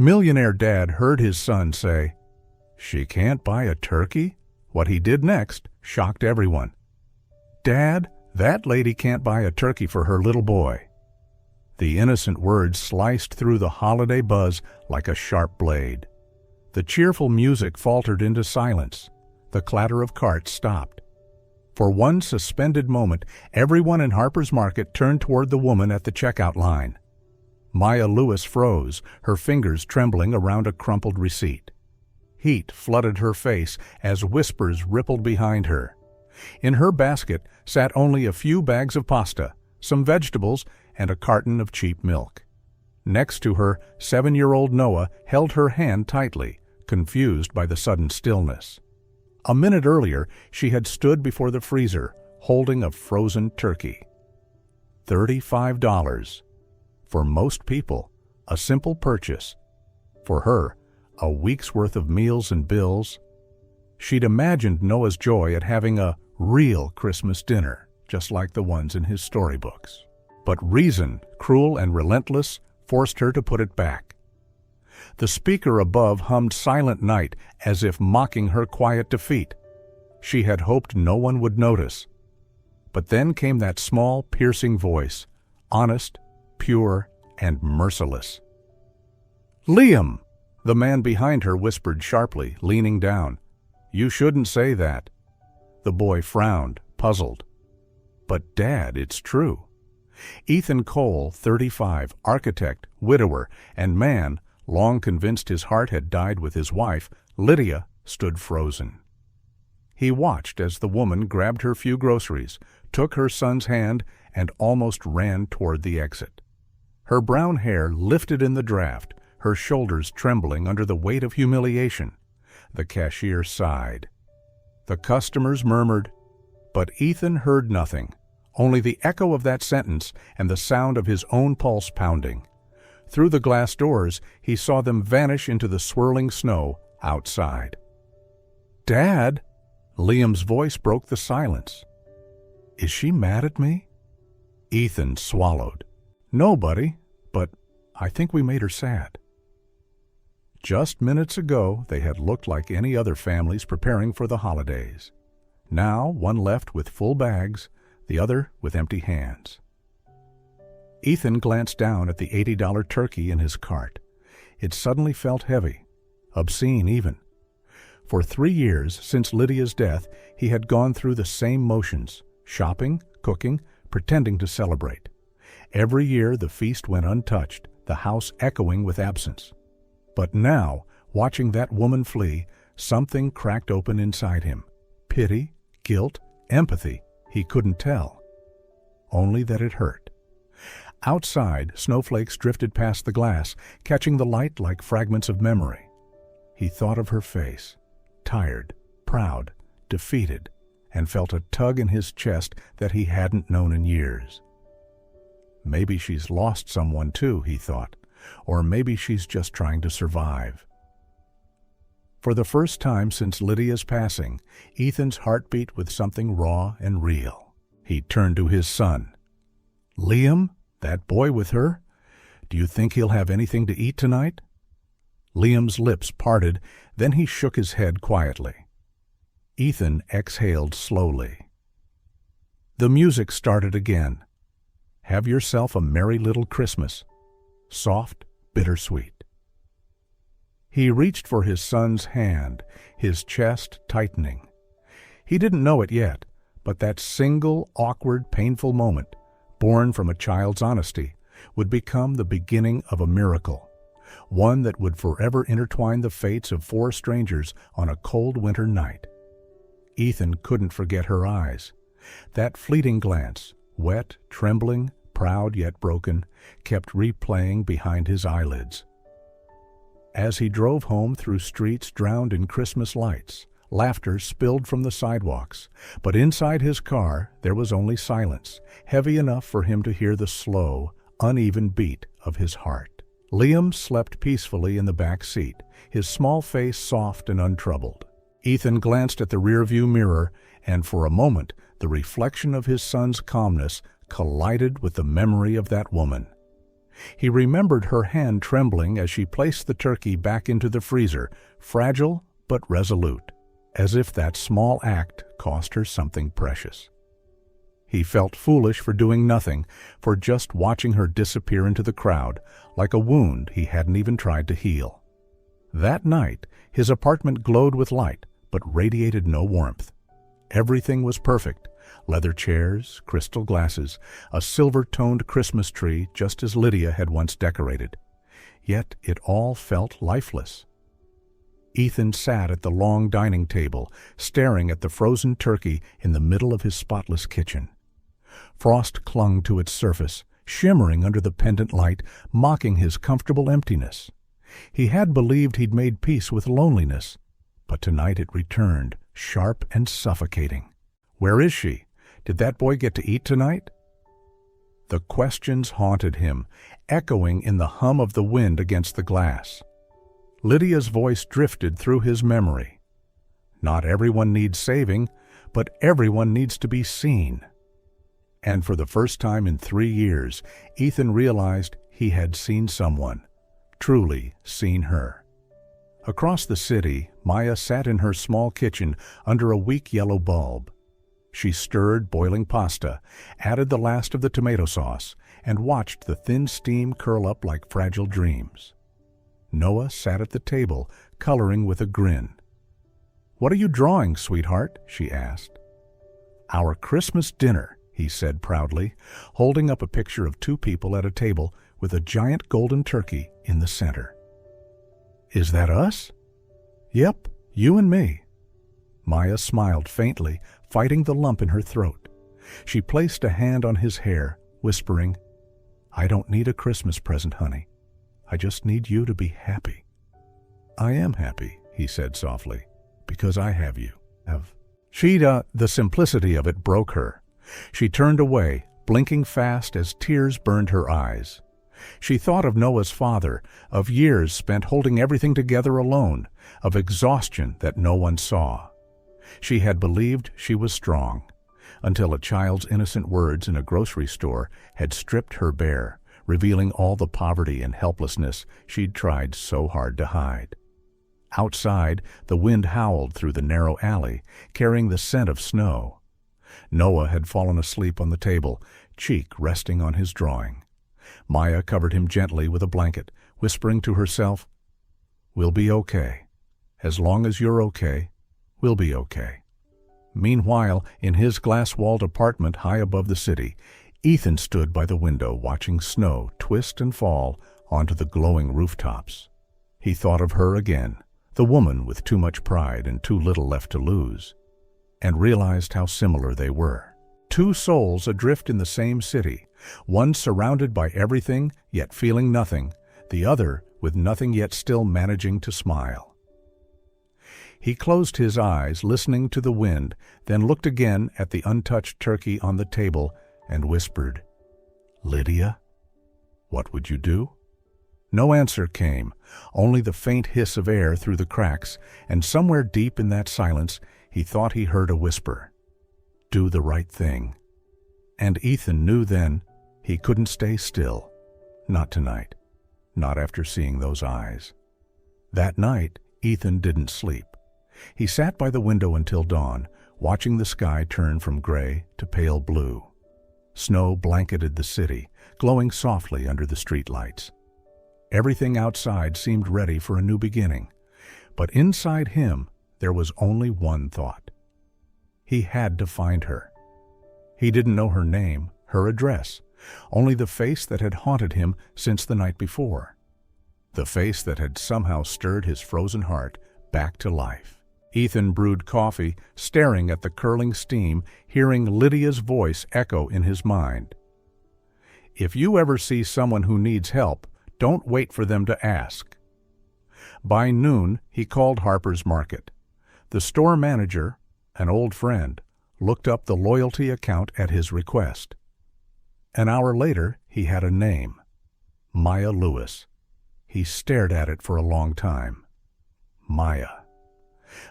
Millionaire Dad heard his son say, "She can't buy a turkey?" What he did next shocked everyone. "Dad, that lady can't buy a turkey for her little boy." The innocent words sliced through the holiday buzz like a sharp blade. The cheerful music faltered into silence. The clatter of carts stopped. For one suspended moment, everyone in Harper's Market turned toward the woman at the checkout line. Maya Lewis froze, her fingers trembling around a crumpled receipt. Heat flooded her face as whispers rippled behind her. In her basket sat only a few bags of pasta, some vegetables, and a carton of cheap milk. Next to her, 7-year-old Noah held her hand tightly, confused by the sudden stillness. A minute earlier, she had stood before the freezer, holding a frozen turkey. $35. For most people, a simple purchase. For her, a week's worth of meals and bills. She'd imagined Noah's joy at having a real Christmas dinner, just like the ones in his storybooks. But reason, cruel and relentless, forced her to put it back. The speaker above hummed Silent Night as if mocking her quiet defeat. She had hoped no one would notice. But then came that small, piercing voice, honest, pure, and merciless. "Liam!" The man behind her whispered sharply, leaning down. "You shouldn't say that." The boy frowned, puzzled. "But Dad, it's true." Ethan Cole, 35, architect, widower, and man, long convinced his heart had died with his wife, Lydia, stood frozen. He watched as the woman grabbed her few groceries, took her son's hand, and almost ran toward the exit. Her brown hair lifted in the draft, her shoulders trembling under the weight of humiliation. The cashier sighed. The customers murmured, but Ethan heard nothing, only the echo of that sentence and the sound of his own pulse pounding. Through the glass doors, he saw them vanish into the swirling snow outside. "Dad!" Liam's voice broke the silence. "Is she mad at me?" Ethan swallowed. "No, buddy, but I think we made her sad." Just minutes ago, they had looked like any other families preparing for the holidays. Now, one left with full bags, the other with empty hands. Ethan glanced down at the $80 turkey in his cart. It suddenly felt heavy, obscene even. For 3 years since Lydia's death, he had gone through the same motions, shopping, cooking, pretending to celebrate. Every year the feast went untouched, the house echoing with absence. But now, watching that woman flee, something cracked open inside him. Pity, guilt, empathy, he couldn't tell. Only that it hurt. Outside, snowflakes drifted past the glass, catching the light like fragments of memory. He thought of her face, tired, proud, defeated, and felt a tug in his chest that he hadn't known in years. Maybe she's lost someone too, he thought, or maybe she's just trying to survive. For the first time since Lydia's passing, Ethan's heart beat with something raw and real. He turned to his son. "Liam, that boy with her? Do you think he'll have anything to eat tonight?" Liam's lips parted, then he shook his head quietly. Ethan exhaled slowly. The music started again. "Have yourself a merry little Christmas." Soft, bittersweet. He reached for his son's hand, his chest tightening. He didn't know it yet, but that single, awkward, painful moment, born from a child's honesty, would become the beginning of a miracle, one that would forever intertwine the fates of 4 strangers on a cold winter night. Ethan couldn't forget her eyes. That fleeting glance, wet, trembling, proud yet broken, kept replaying behind his eyelids. As he drove home through streets drowned in Christmas lights, laughter spilled from the sidewalks, but inside his car there was only silence, heavy enough for him to hear the slow, uneven beat of his heart. Liam slept peacefully in the back seat, his small face soft and untroubled. Ethan glanced at the rearview mirror, and for a moment the reflection of his son's calmness collided with the memory of that woman. He remembered her hand trembling as she placed the turkey back into the freezer, fragile but resolute, as if that small act cost her something precious. He felt foolish for doing nothing, for just watching her disappear into the crowd, like a wound he hadn't even tried to heal. That night, his apartment glowed with light, but radiated no warmth. Everything was perfect: leather chairs, crystal glasses, a silver-toned Christmas tree just as Lydia had once decorated. Yet it all felt lifeless. Ethan sat at the long dining table, staring at the frozen turkey in the middle of his spotless kitchen. Frost clung to its surface, shimmering under the pendant light, mocking his comfortable emptiness. He had believed he'd made peace with loneliness, but tonight it returned, sharp and suffocating. Where is she? Did that boy get to eat tonight? The questions haunted him, echoing in the hum of the wind against the glass. Lydia's voice drifted through his memory. Not everyone needs saving, but everyone needs to be seen. And for the first time in 3 years, Ethan realized he had seen someone, truly seen her. Across the city, Maya sat in her small kitchen under a weak yellow bulb. She stirred boiling pasta, added the last of the tomato sauce, and watched the thin steam curl up like fragile dreams. Noah sat at the table, coloring with a grin. "What are you drawing, sweetheart?" she asked. "Our Christmas dinner," he said proudly, holding up a picture of 2 people at a table with a giant golden turkey in the center. "Is that us?" "Yep, you and me." Maya smiled faintly, fighting the lump in her throat. She placed a hand on his hair, whispering, "I don't need a Christmas present, honey. I just need you to be happy." "I am happy," he said softly, "because I have you." The simplicity of it broke her. She turned away, blinking fast as tears burned her eyes. She thought of Noah's father, of years spent holding everything together alone, of exhaustion that no one saw. She had believed she was strong, until a child's innocent words in a grocery store had stripped her bare, revealing all the poverty and helplessness she'd tried so hard to hide. Outside, the wind howled through the narrow alley, carrying the scent of snow. Noah had fallen asleep on the table, cheek resting on his drawing. Maya covered him gently with a blanket, whispering to herself, "We'll be okay. As long as you're okay, we'll be okay." Meanwhile, in his glass-walled apartment high above the city, Ethan stood by the window watching snow twist and fall onto the glowing rooftops. He thought of her again, the woman with too much pride and too little left to lose, and realized how similar they were. 2 souls adrift in the same city, one surrounded by everything yet feeling nothing, the other with nothing yet still managing to smile. He closed his eyes, listening to the wind, then looked again at the untouched turkey on the table and whispered, "Lydia, what would you do?" No answer came, only the faint hiss of air through the cracks, and somewhere deep in that silence he thought he heard a whisper, "Do the right thing." And Ethan knew then he couldn't stay still. Not tonight. Not after seeing those eyes. That night, Ethan didn't sleep. He sat by the window until dawn, watching the sky turn from gray to pale blue. Snow blanketed the city, glowing softly under the streetlights. Everything outside seemed ready for a new beginning, but inside him there was only one thought. He had to find her. He didn't know her name, her address, only the face that had haunted him since the night before. The face that had somehow stirred his frozen heart back to life. Ethan brewed coffee, staring at the curling steam, hearing Lydia's voice echo in his mind. "If you ever see someone who needs help, don't wait for them to ask." By noon, he called Harper's Market. The store manager, an old friend, looked up the loyalty account at his request. An hour later, he had a name. Maya Lewis. He stared at it for a long time. Maya.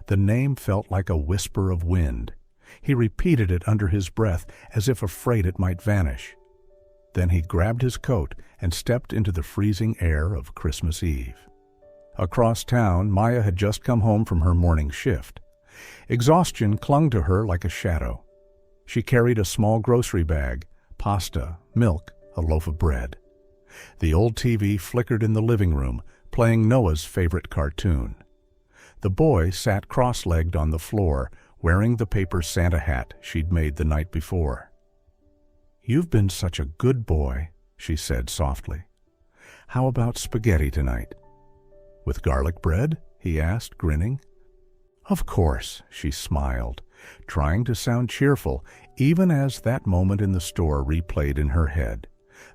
The name felt like a whisper of wind. He repeated it under his breath, as if afraid it might vanish. Then he grabbed his coat and stepped into the freezing air of Christmas Eve. Across town, Maya had just come home from her morning shift. Exhaustion clung to her like a shadow. She carried a small grocery bag, pasta, milk, a loaf of bread. The old TV flickered in the living room, playing Noah's favorite cartoon. The boy sat cross-legged on the floor, wearing the paper Santa hat she'd made the night before. "You've been such a good boy," she said softly. "How about spaghetti tonight?" "With garlic bread?" he asked, grinning. "Of course," she smiled, trying to sound cheerful, even as that moment in the store replayed in her head.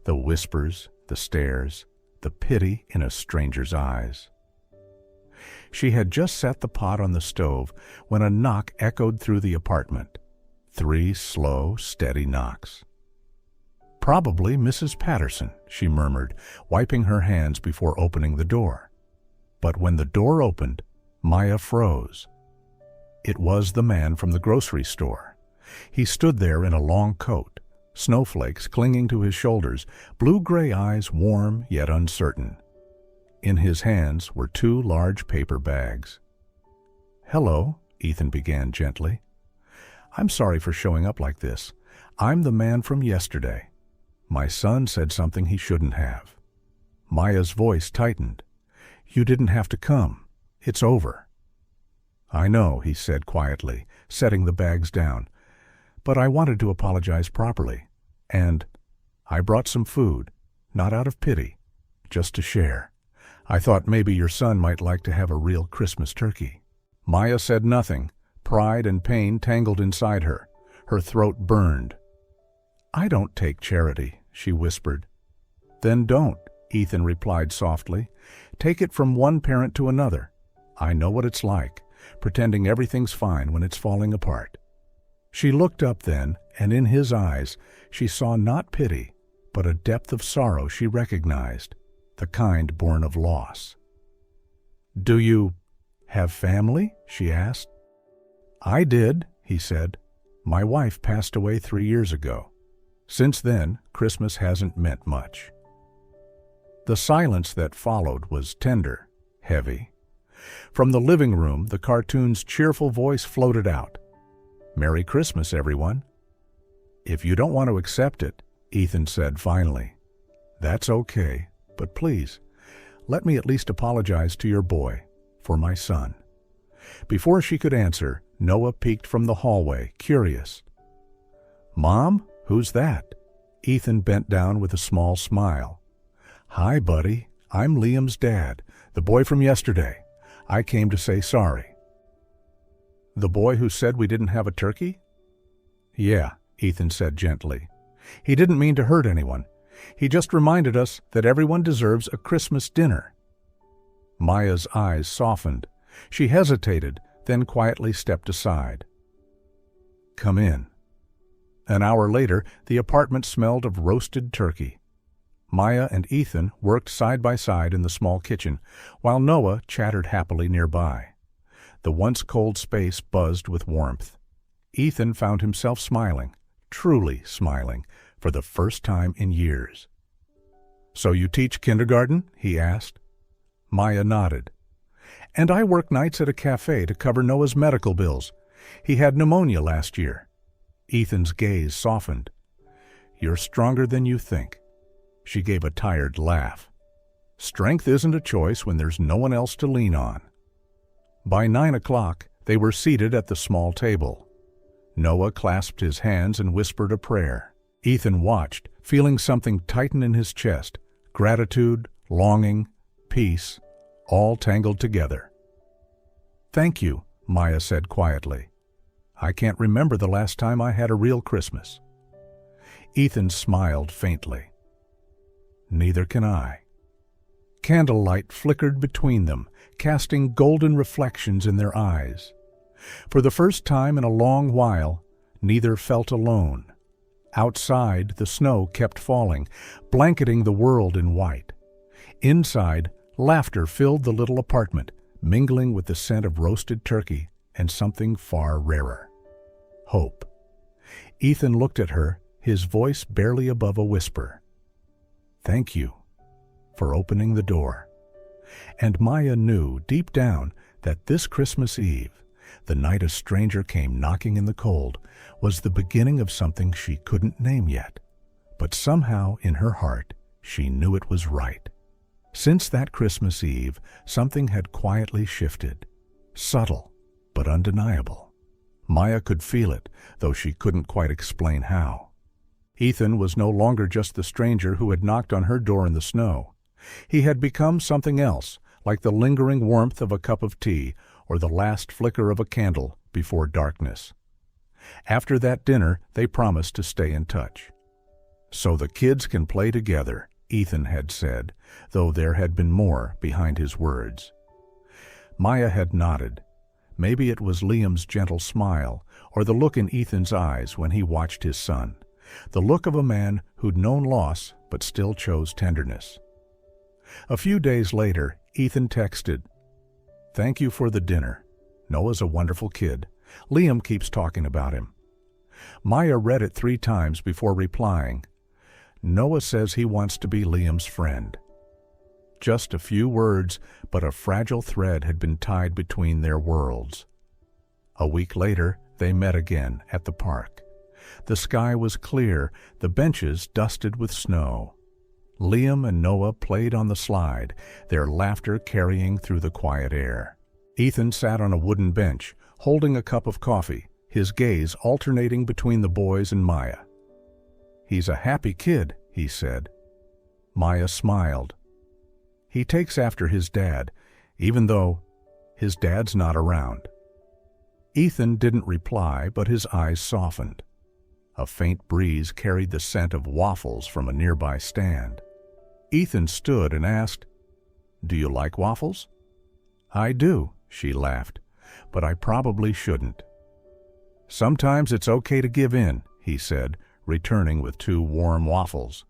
The whispers, the stares, the pity in a stranger's eyes. She had just set the pot on the stove when a knock echoed through the apartment. 3 slow, steady knocks. "Probably Mrs. Patterson," she murmured, wiping her hands before opening the door. But when the door opened, Maya froze. It was the man from the grocery store. He stood there in a long coat, snowflakes clinging to his shoulders, blue-gray eyes warm yet uncertain. In his hands were 2 large paper bags. "Hello," Ethan began gently. "I'm sorry for showing up like this. I'm the man from yesterday. My son said something he shouldn't have." Maya's voice tightened. "You didn't have to come. It's over." "I know," he said quietly, setting the bags down. "But I wanted to apologize properly. And I brought some food, not out of pity, just to share. I thought maybe your son might like to have a real Christmas turkey." Maya said nothing. Pride and pain tangled inside her. Her throat burned. "I don't take charity," she whispered. "Then don't," Ethan replied softly. "Take it from one parent to another. I know what it's like, pretending everything's fine when it's falling apart." She looked up then, and in his eyes she saw not pity, but a depth of sorrow she recognized, the kind born of loss. "Do you have family?" she asked. "I did," he said. "My wife passed away 3 years ago. Since then, Christmas hasn't meant much." The silence that followed was tender, heavy. From the living room, the cartoon's cheerful voice floated out. "Merry Christmas, everyone." "If you don't want to accept it," Ethan said finally, "that's okay, but please, let me at least apologize to your boy, for my son." Before she could answer, Noah peeked from the hallway, curious. "Mom, who's that?" Ethan bent down with a small smile. "Hi, buddy. I'm Liam's dad, the boy from yesterday. I came to say sorry." "The boy who said we didn't have a turkey?" "Yeah," Ethan said gently. "He didn't mean to hurt anyone. He just reminded us that everyone deserves a Christmas dinner." Maya's eyes softened. She hesitated, then quietly stepped aside. "Come in." An hour later, the apartment smelled of roasted turkey. Maya and Ethan worked side by side in the small kitchen, while Noah chattered happily nearby. The once cold space buzzed with warmth. Ethan found himself smiling, truly smiling, for the first time in years. "So you teach kindergarten?" he asked. Maya nodded. "And I work nights at a cafe to cover Noah's medical bills. He had pneumonia last year." Ethan's gaze softened. "You're stronger than you think." She gave a tired laugh. "Strength isn't a choice when there's no one else to lean on." By 9 o'clock, they were seated at the small table. Noah clasped his hands and whispered a prayer. Ethan watched, feeling something tighten in his chest, gratitude, longing, peace, all tangled together. "Thank you," Maya said quietly. "I can't remember the last time I had a real Christmas." Ethan smiled faintly. "Neither can I." Candlelight flickered between them, casting golden reflections in their eyes. For the first time in a long while, neither felt alone. Outside, the snow kept falling, blanketing the world in white. Inside, laughter filled the little apartment, mingling with the scent of roasted turkey and something far rarer. Hope. Ethan looked at her, his voice barely above a whisper. "Thank you for opening the door." And Maya knew deep down that this Christmas Eve, the night a stranger came knocking in the cold, was the beginning of something she couldn't name yet. But somehow in her heart, she knew it was right. Since that Christmas Eve, something had quietly shifted, subtle but undeniable. Maya could feel it, though she couldn't quite explain how. Ethan was no longer just the stranger who had knocked on her door in the snow. He had become something else, like the lingering warmth of a cup of tea or the last flicker of a candle before darkness. After that dinner, they promised to stay in touch. "So the kids can play together," Ethan had said, though there had been more behind his words. Maya had nodded. Maybe it was Liam's gentle smile or the look in Ethan's eyes when he watched his son, the look of a man who'd known loss but still chose tenderness. A few days later, Ethan texted, "Thank you for the dinner. Noah's a wonderful kid. Liam keeps talking about him." Maya read it 3 times before replying, "Noah says he wants to be Liam's friend." Just a few words, but a fragile thread had been tied between their worlds. A week later, they met again at the park. The sky was clear, the benches dusted with snow. Liam and Noah played on the slide, their laughter carrying through the quiet air. Ethan sat on a wooden bench, holding a cup of coffee, his gaze alternating between the boys and Maya. "He's a happy kid," he said. Maya smiled. "He takes after his dad, even though his dad's not around." Ethan didn't reply, but his eyes softened. A faint breeze carried the scent of waffles from a nearby stand. Ethan stood and asked, "Do you like waffles?" "I do," she laughed, "but I probably shouldn't." "Sometimes it's okay to give in," he said, returning with 2 warm waffles.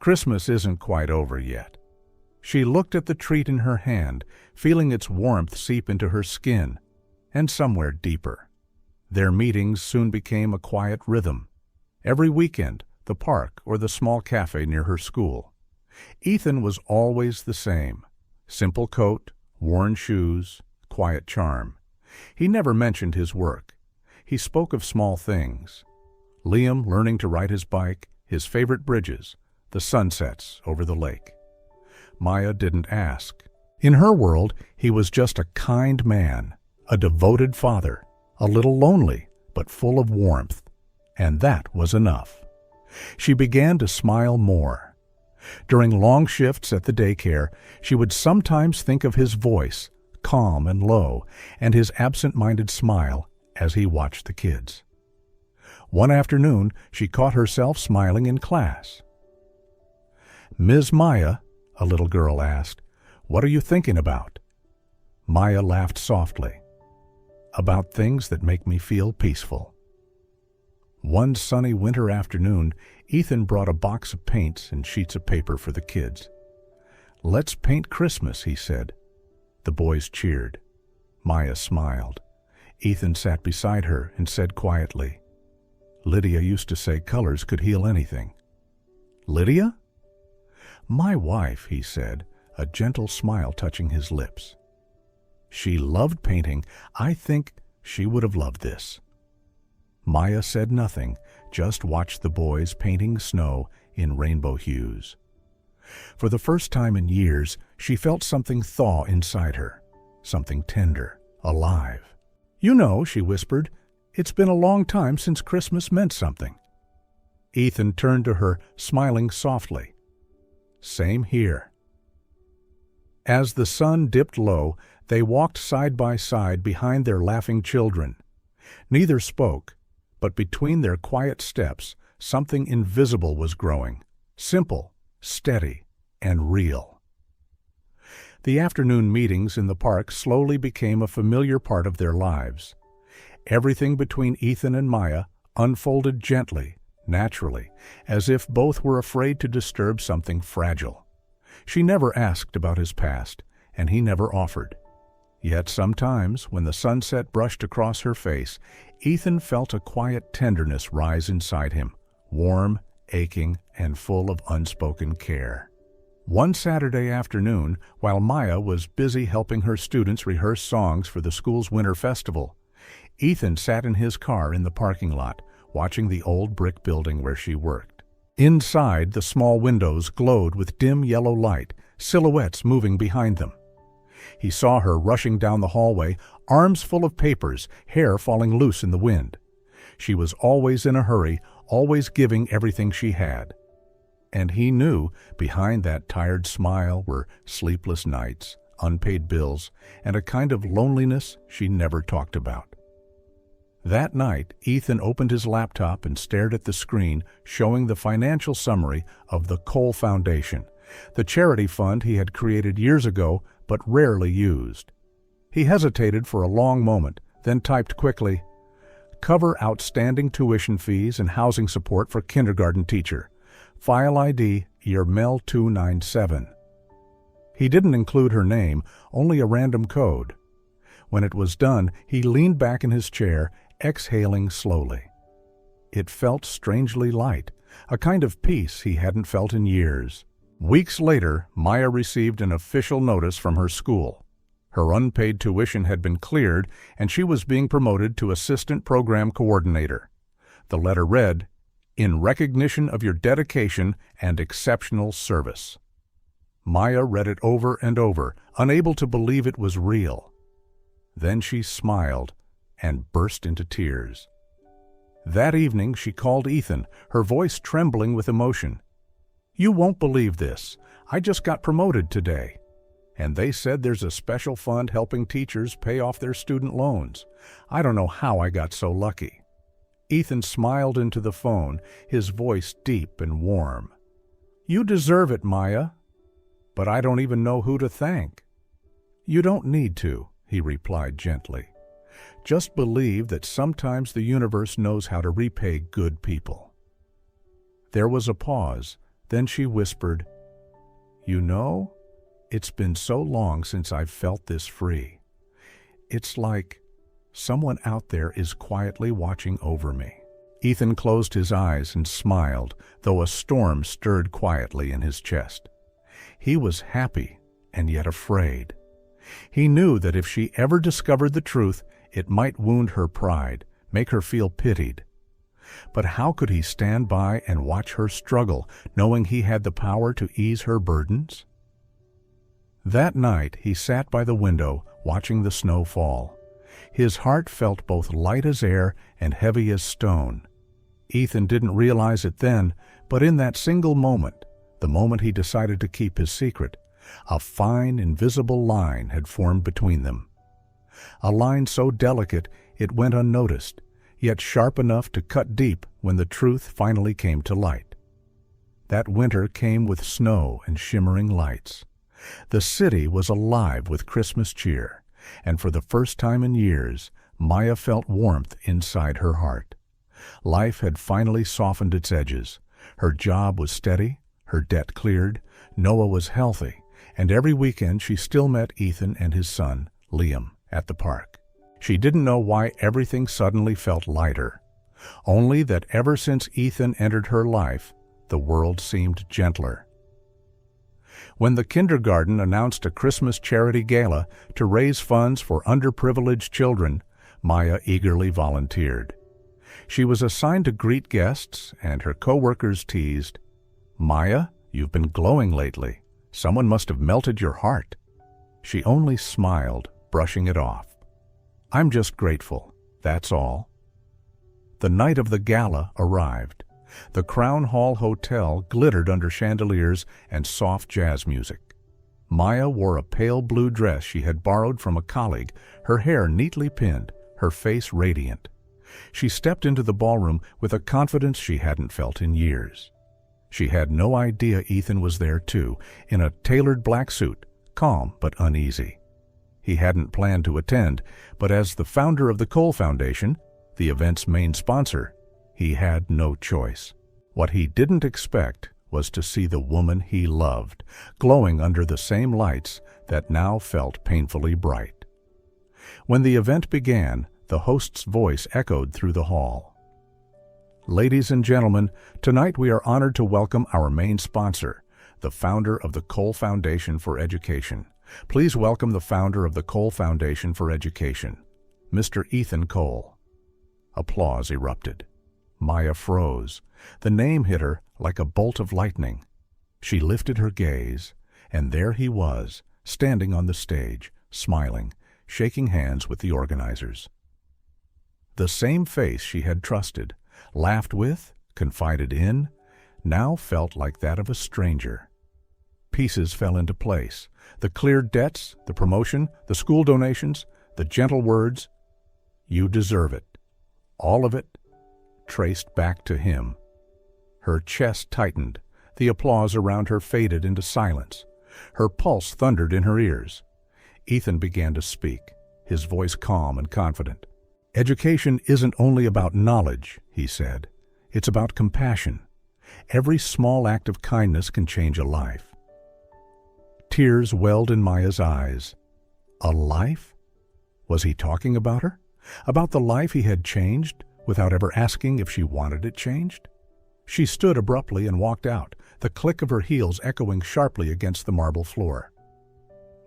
"Christmas isn't quite over yet." She looked at the treat in her hand, feeling its warmth seep into her skin, and somewhere deeper. Their meetings soon became a quiet rhythm. Every weekend, the park or the small cafe near her school. Ethan was always the same. Simple coat, worn shoes, quiet charm. He never mentioned his work. He spoke of small things. Liam learning to ride his bike, his favorite bridges, the sunsets over the lake. Maya didn't ask. In her world, he was just a kind man, a devoted father, a little lonely, but full of warmth. And that was enough. She began to smile more. During long shifts at the daycare, she would sometimes think of his voice, calm and low, and his absent-minded smile as he watched the kids. One afternoon, she caught herself smiling in class. "Ms. Maya," a little girl asked, "what are you thinking about?" Maya laughed softly. "About things that make me feel peaceful." One sunny winter afternoon, Ethan brought a box of paints and sheets of paper for the kids. "Let's paint Christmas," he said. The boys cheered. Maya smiled. Ethan sat beside her and said quietly, "Lydia used to say colors could heal anything." "Lydia?" "My wife," he said, a gentle smile touching his lips. "She loved painting. I think she would have loved this." Maya said nothing, just watched the boys painting snow in rainbow hues. For the first time in years, she felt something thaw inside her, something tender, alive. "You know," she whispered, "it's been a long time since Christmas meant something." Ethan turned to her, smiling softly. "Same here." As the sun dipped low, they walked side by side behind their laughing children. Neither spoke, but between their quiet steps, something invisible was growing, simple, steady, and real. The afternoon meetings in the park slowly became a familiar part of their lives. Everything between Ethan and Maya unfolded gently, naturally, as if both were afraid to disturb something fragile. She never asked about his past, and he never offered. Yet sometimes, when the sunset brushed across her face, Ethan felt a quiet tenderness rise inside him, warm aching, and full of unspoken care. One Saturday afternoon, while Maya was busy helping her students rehearse songs for the school's winter festival, Ethan sat in his car in the parking lot, watching the old brick building where she worked. Inside, the small windows glowed with dim yellow light, silhouettes moving behind them. He saw her rushing down the hallway, arms full of papers, hair falling loose in the wind. She was always in a hurry, always giving everything she had. And he knew behind that tired smile were sleepless nights, unpaid bills, and a kind of loneliness she never talked about. That night, Ethan opened his laptop and stared at the screen showing the financial summary of the Cole Foundation, the charity fund he had created years ago but rarely used. He hesitated for a long moment, then typed quickly, "Cover outstanding tuition fees and housing support for kindergarten teacher. File ID year Mel 297. He didn't include her name, only a random code. When it was done, he leaned back in his chair, exhaling slowly. It felt strangely light, a kind of peace he hadn't felt in years. Weeks later, Maya received an official notice from her school. Her unpaid tuition had been cleared, and she was being promoted to assistant program coordinator. The letter read, "In recognition of your dedication and exceptional service." Maya read it over and over, unable to believe it was real. Then she smiled and burst into tears. That evening she called Ethan, her voice trembling with emotion. "You won't believe this. I just got promoted today. And they said there's a special fund helping teachers pay off their student loans. I don't know how I got so lucky." Ethan smiled into the phone, his voice deep and warm. "You deserve it, Maya. But I don't even know who to thank." "You don't need to," he replied gently. "Just believe that sometimes the universe knows how to repay good people." There was a pause. Then she whispered, "You know, it's been so long since I've felt this free. It's like someone out there is quietly watching over me." Ethan closed his eyes and smiled, though a storm stirred quietly in his chest. He was happy and yet afraid. He knew that if she ever discovered the truth, it might wound her pride, make her feel pitied. But how could he stand by and watch her struggle, knowing he had the power to ease her burdens? That night he sat by the window, watching the snow fall. His heart felt both light as air and heavy as stone. Ethan didn't realize it then, but in that single moment, the moment he decided to keep his secret, a fine, invisible line had formed between them. A line so delicate it went unnoticed, yet sharp enough to cut deep when the truth finally came to light. That winter came with snow and shimmering lights. The city was alive with Christmas cheer, and for the first time in years, Maya felt warmth inside her heart. Life had finally softened its edges. Her job was steady, her debt cleared, Noah was healthy, and every weekend she still met Ethan and his son, Liam, at the park. She didn't know why everything suddenly felt lighter, only that ever since Ethan entered her life, the world seemed gentler. When the kindergarten announced a Christmas charity gala to raise funds for underprivileged children, Maya eagerly volunteered. She was assigned to greet guests, and her co-workers teased, "Maya, you've been glowing lately. Someone must have melted your heart." She only smiled, brushing it off. "I'm just grateful, that's all." The night of the gala arrived. The Crown Hall Hotel glittered under chandeliers and soft jazz music. Maya wore a pale blue dress she had borrowed from a colleague, her hair neatly pinned, her face radiant. She stepped into the ballroom with a confidence she hadn't felt in years. She had no idea Ethan was there too, in a tailored black suit, calm but uneasy. He hadn't planned to attend, but as the founder of the Cole Foundation, the event's main sponsor, he had no choice. What he didn't expect was to see the woman he loved, glowing under the same lights that now felt painfully bright. When the event began, the host's voice echoed through the hall. Ladies and gentlemen, tonight we are honored to welcome our main sponsor, the founder of the Cole Foundation for Education. Please welcome the founder of the Cole Foundation for Education, Mr. Ethan Cole. Applause erupted. Maya froze. The name hit her like a bolt of lightning. She lifted her gaze, and there he was, standing on the stage, smiling, shaking hands with the organizers. The same face she had trusted, laughed with, confided in, now felt like that of a stranger. Pieces fell into place. The cleared debts, the promotion, the school donations, the gentle words, "You deserve it." All of it traced back to him. Her chest tightened. The applause around her faded into silence. Her pulse thundered in her ears. Ethan began to speak, his voice calm and confident. "Education isn't only about knowledge," he said. "It's about compassion. Every small act of kindness can change a life." Tears welled in Maya's eyes. A life? Was he talking about her? About the life he had changed, without ever asking if she wanted it changed? She stood abruptly and walked out, the click of her heels echoing sharply against the marble floor.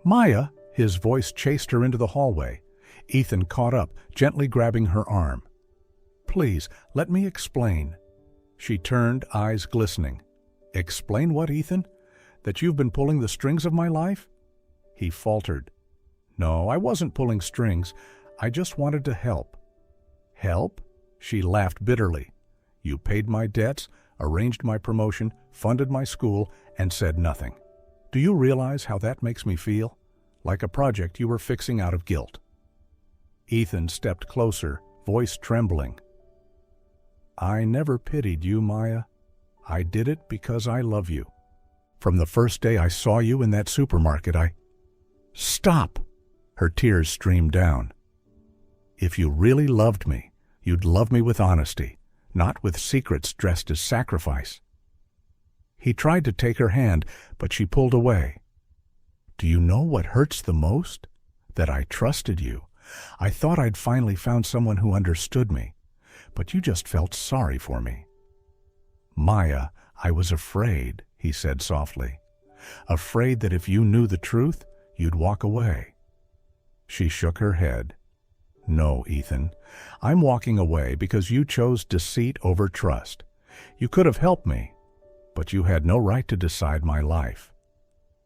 "Maya!" His voice chased her into the hallway. Ethan caught up, gently grabbing her arm. "Please, let me explain." She turned, eyes glistening. "Explain what, Ethan? That you've been pulling the strings of my life?" He faltered. "No, I wasn't pulling strings. I just wanted to help." "Help?" She laughed bitterly. "You paid my debts, arranged my promotion, funded my school, and said nothing. Do you realize how that makes me feel? Like a project you were fixing out of guilt." Ethan stepped closer, voice trembling. "I never pitied you, Maya. I did it because I love you. From the first day I saw you in that supermarket, Stop!" Her tears streamed down. "If you really loved me, you'd love me with honesty, not with secrets dressed as sacrifice." He tried to take her hand, but she pulled away. "Do you know what hurts the most? That I trusted you. I thought I'd finally found someone who understood me, but you just felt sorry for me." "Maya, I was afraid," he said softly. "Afraid that if you knew the truth, you'd walk away." She shook her head. "No, Ethan, I'm walking away because you chose deceit over trust. You could have helped me, but you had no right to decide my life."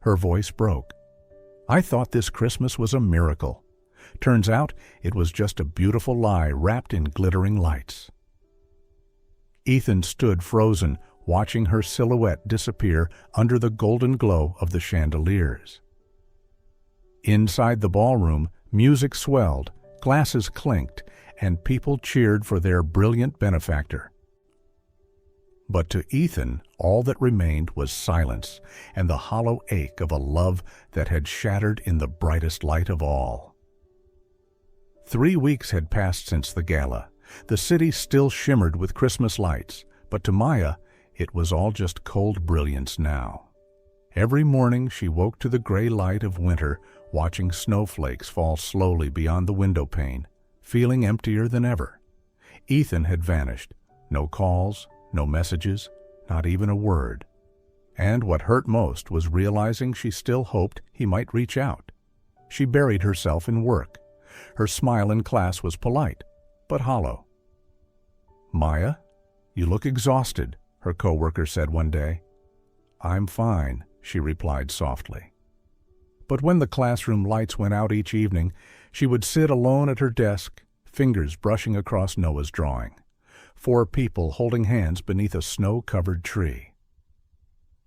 Her voice broke. "I thought this Christmas was a miracle. Turns out it was just a beautiful lie wrapped in glittering lights." Ethan stood frozen, watching her silhouette disappear under the golden glow of the chandeliers. Inside the ballroom, music swelled, glasses clinked, and people cheered for their brilliant benefactor. But to Ethan, all that remained was silence and the hollow ache of a love that had shattered in the brightest light of all. 3 weeks had passed since the gala. The city still shimmered with Christmas lights, but to Maya, it was all just cold brilliance now. Every morning she woke to the gray light of winter, watching snowflakes fall slowly beyond the window pane, feeling emptier than ever. Ethan had vanished. No calls, no messages, not even a word. And what hurt most was realizing she still hoped he might reach out. She buried herself in work. Her smile in class was polite, but hollow. "Maya, you look exhausted," her coworker said one day. "I'm fine," she replied softly. But when the classroom lights went out each evening, she would sit alone at her desk, fingers brushing across Noah's drawing. 4 people holding hands beneath a snow-covered tree.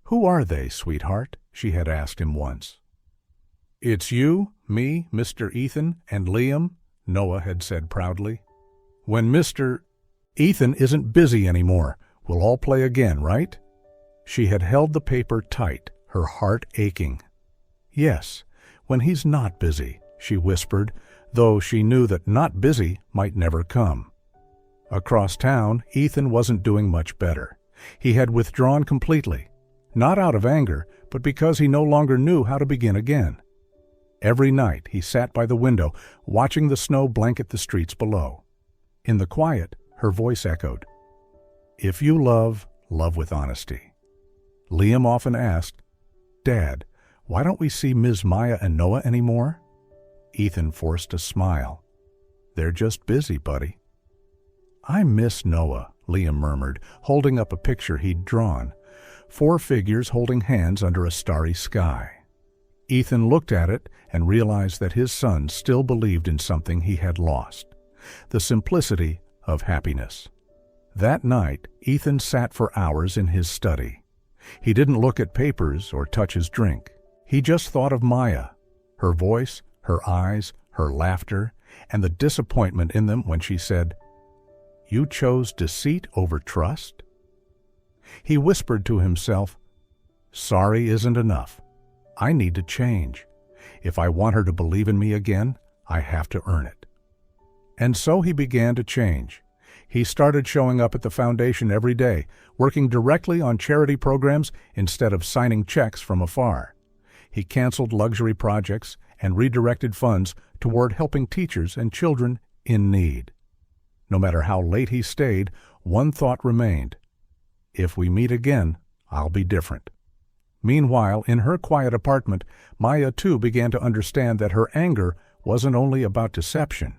"Who are they, sweetheart?" she had asked him once. "It's you, me, Mr. Ethan, and Liam," Noah had said proudly. "When Mr. Ethan isn't busy anymore, we'll all play again, right?" She had held the paper tight, her heart aching. "Yes, when he's not busy," she whispered, though she knew that not busy might never come. Across town, Ethan wasn't doing much better. He had withdrawn completely, not out of anger, but because he no longer knew how to begin again. Every night he sat by the window, watching the snow blanket the streets below. In the quiet, her voice echoed, If you love, love with honesty. Liam often asked, "Dad, why don't we see Ms. Maya and Noah anymore?" Ethan forced a smile. "They're just busy, buddy." "I miss Noah," Liam murmured, holding up a picture he'd drawn. 4 figures holding hands under a starry sky. Ethan looked at it and realized that his son still believed in something he had lost, the simplicity of happiness. That night, Ethan sat for hours in his study. He didn't look at papers or touch his drink. He just thought of Maya, her voice, her eyes, her laughter, and the disappointment in them when she said, "You chose deceit over trust?" He whispered to himself, "Sorry isn't enough. I need to change. If I want her to believe in me again, I have to earn it." And so he began to change. He started showing up at the foundation every day, working directly on charity programs instead of signing checks from afar. He canceled luxury projects and redirected funds toward helping teachers and children in need. No matter how late he stayed, one thought remained: if we meet again, I'll be different. Meanwhile, in her quiet apartment, Maya too began to understand that her anger wasn't only about deception.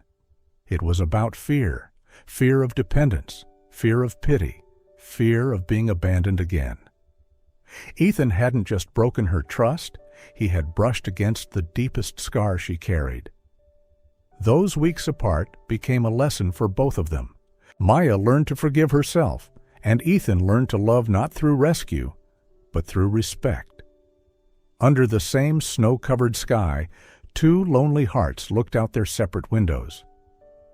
It was about fear, fear of dependence, fear of pity, fear of being abandoned again. Ethan hadn't just broken her trust, he had brushed against the deepest scar she carried. Those weeks apart became a lesson for both of them. Maya learned to forgive herself, and Ethan learned to love not through rescue, but through respect. Under the same snow-covered sky, 2 lonely hearts looked out their separate windows.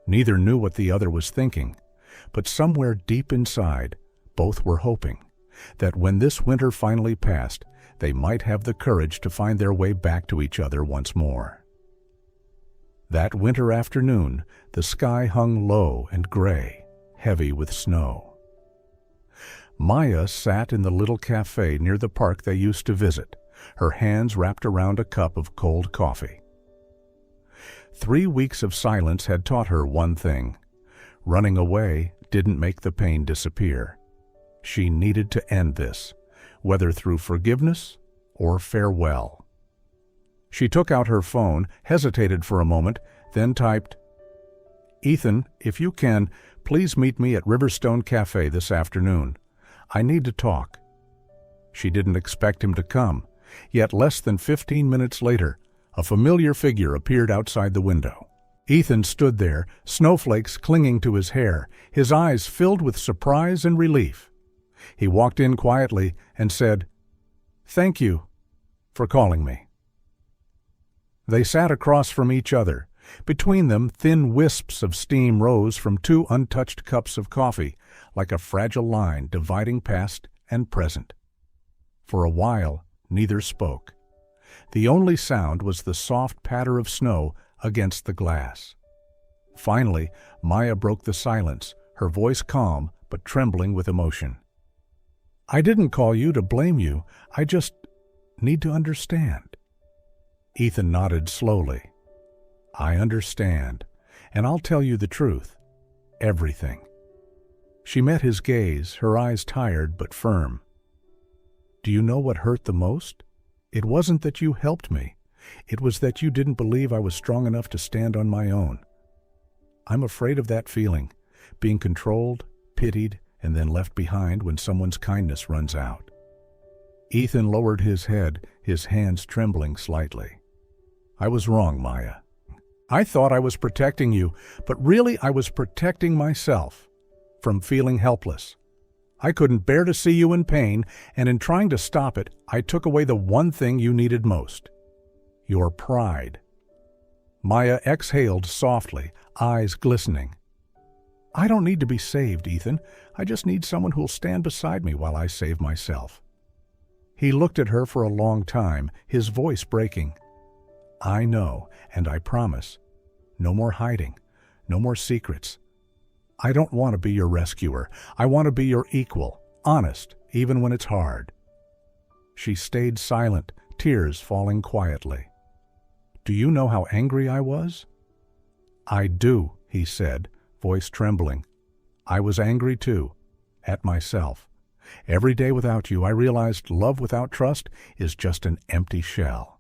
Neither knew what the other was thinking, but somewhere deep inside, both were hoping that when this winter finally passed, they might have the courage to find their way back to each other once more. That winter afternoon, the sky hung low and gray, heavy with snow. Maya sat in the little cafe near the park they used to visit, her hands wrapped around a cup of cold coffee. 3 weeks of silence had taught her one thing: running away didn't make the pain disappear. She needed to end this, whether through forgiveness or farewell. She took out her phone, hesitated for a moment, then typed, "Ethan, if you can, please meet me at Riverstone Cafe this afternoon. I need to talk." She didn't expect him to come, yet less than 15 minutes later, a familiar figure appeared outside the window. Ethan stood there, snowflakes clinging to his hair, his eyes filled with surprise and relief. He walked in quietly and said, "Thank you for calling me." They sat across from each other. Between them, thin wisps of steam rose from 2 untouched cups of coffee, like a fragile line dividing past and present. For a while, neither spoke. The only sound was the soft patter of snow against the glass. Finally, Maya broke the silence, her voice calm but trembling with emotion. "I didn't call you to blame you. I just need to understand." Ethan nodded slowly. "I understand, and I'll tell you the truth. Everything." She met his gaze, her eyes tired but firm. "Do you know what hurt the most? It wasn't that you helped me. It was that you didn't believe I was strong enough to stand on my own. I'm afraid of that feeling, being controlled, pitied, and then left behind when someone's kindness runs out." Ethan lowered his head, his hands trembling slightly. "I was wrong, Maya. I thought I was protecting you, but really I was protecting myself from feeling helpless. I couldn't bear to see you in pain, and in trying to stop it, I took away the one thing you needed most: your pride." Maya exhaled softly, eyes glistening. "I don't need to be saved, Ethan. I just need someone who'll stand beside me while I save myself." He looked at her for a long time, his voice breaking. "I know, and I promise. No more hiding, no more secrets. I don't want to be your rescuer. I want to be your equal, honest, even when it's hard." She stayed silent, tears falling quietly. "Do you know how angry I was?" "I do," he said, voice trembling. "I was angry too, at myself. Every day without you, I realized love without trust is just an empty shell.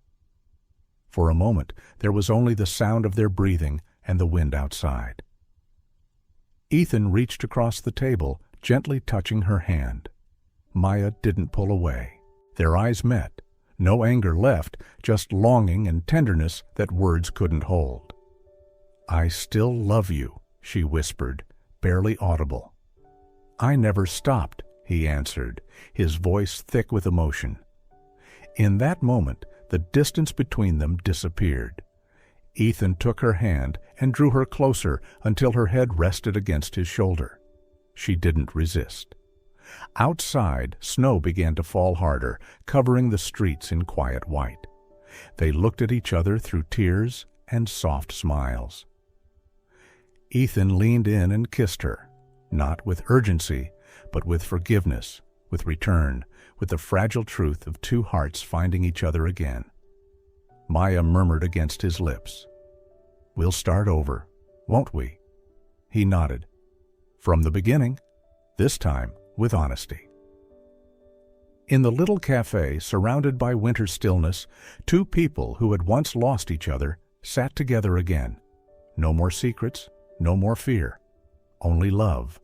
For a moment, there was only the sound of their breathing and the wind outside. Ethan reached across the table, gently touching her hand. Maya didn't pull away. Their eyes met. No anger left, just longing and tenderness that words couldn't hold. "I still love you," she whispered, barely audible. "I never stopped," he answered, his voice thick with emotion. In that moment, the distance between them disappeared. Ethan took her hand and drew her closer until her head rested against his shoulder. She didn't resist. Outside, snow began to fall harder, covering the streets in quiet white. They looked at each other through tears and soft smiles. Ethan leaned in and kissed her, not with urgency, but with forgiveness, with return, with the fragile truth of two hearts finding each other again. Maya murmured against his lips, "We'll start over, won't we?" He nodded. "From the beginning, this time with honesty." In the little cafe, surrounded by winter stillness, two people who had once lost each other sat together again. No more secrets, no more fear, only love,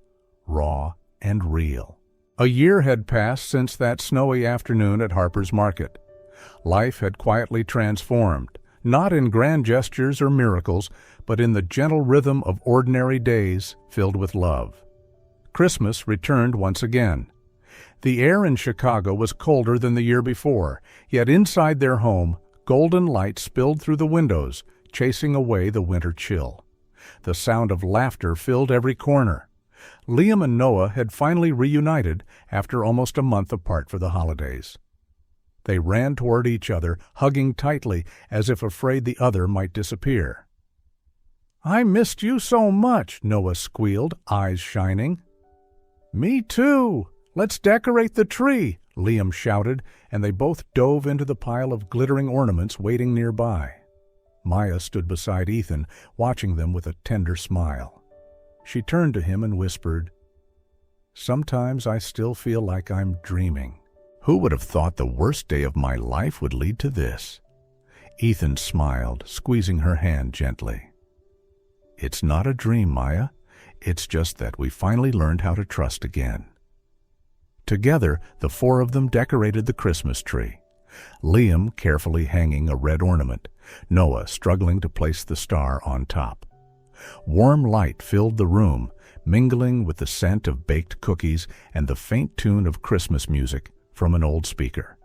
raw and real. A year had passed since that snowy afternoon at Harper's Market. Life had quietly transformed, not in grand gestures or miracles, but in the gentle rhythm of ordinary days filled with love. Christmas returned once again. The air in Chicago was colder than the year before, yet inside their home, golden light spilled through the windows, chasing away the winter chill. The sound of laughter filled every corner. Liam and Noah had finally reunited after almost a month apart for the holidays. They ran toward each other, hugging tightly as if afraid the other might disappear. "I missed you so much," Noah squealed, eyes shining. "Me too! Let's decorate the tree," Liam shouted, and they both dove into the pile of glittering ornaments waiting nearby. Maya stood beside Ethan, watching them with a tender smile. She turned to him and whispered, "Sometimes I still feel like I'm dreaming. Who would have thought the worst day of my life would lead to this?" Ethan smiled, squeezing her hand gently. "It's not a dream, Maya. It's just that we finally learned how to trust again." Together, the four of them decorated the Christmas tree. Liam carefully hanging a red ornament, Noah struggling to place the star on top. Warm light filled the room, mingling with the scent of baked cookies and the faint tune of Christmas music from an old speaker.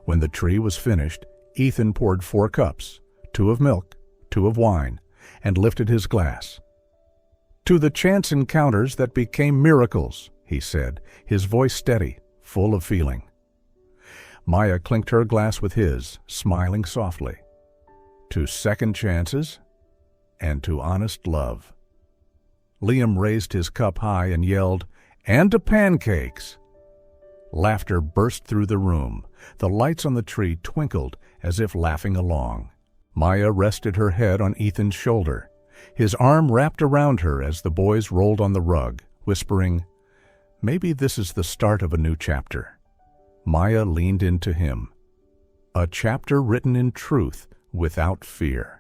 When the tree was finished, Ethan poured 4 cups, 2 of milk, 2 of wine, and lifted his glass. "To the chance encounters that became miracles," he said, his voice steady, full of feeling. Maya clinked her glass with his, smiling softly. "To second chances, and to honest love." Liam raised his cup high and yelled, "And to pancakes!" Laughter burst through the room. The lights on the tree twinkled as if laughing along. Maya rested her head on Ethan's shoulder. His arm wrapped around her as the boys rolled on the rug, whispering, "Maybe this is the start of a new chapter." Maya leaned into him. A chapter written in truth without fear.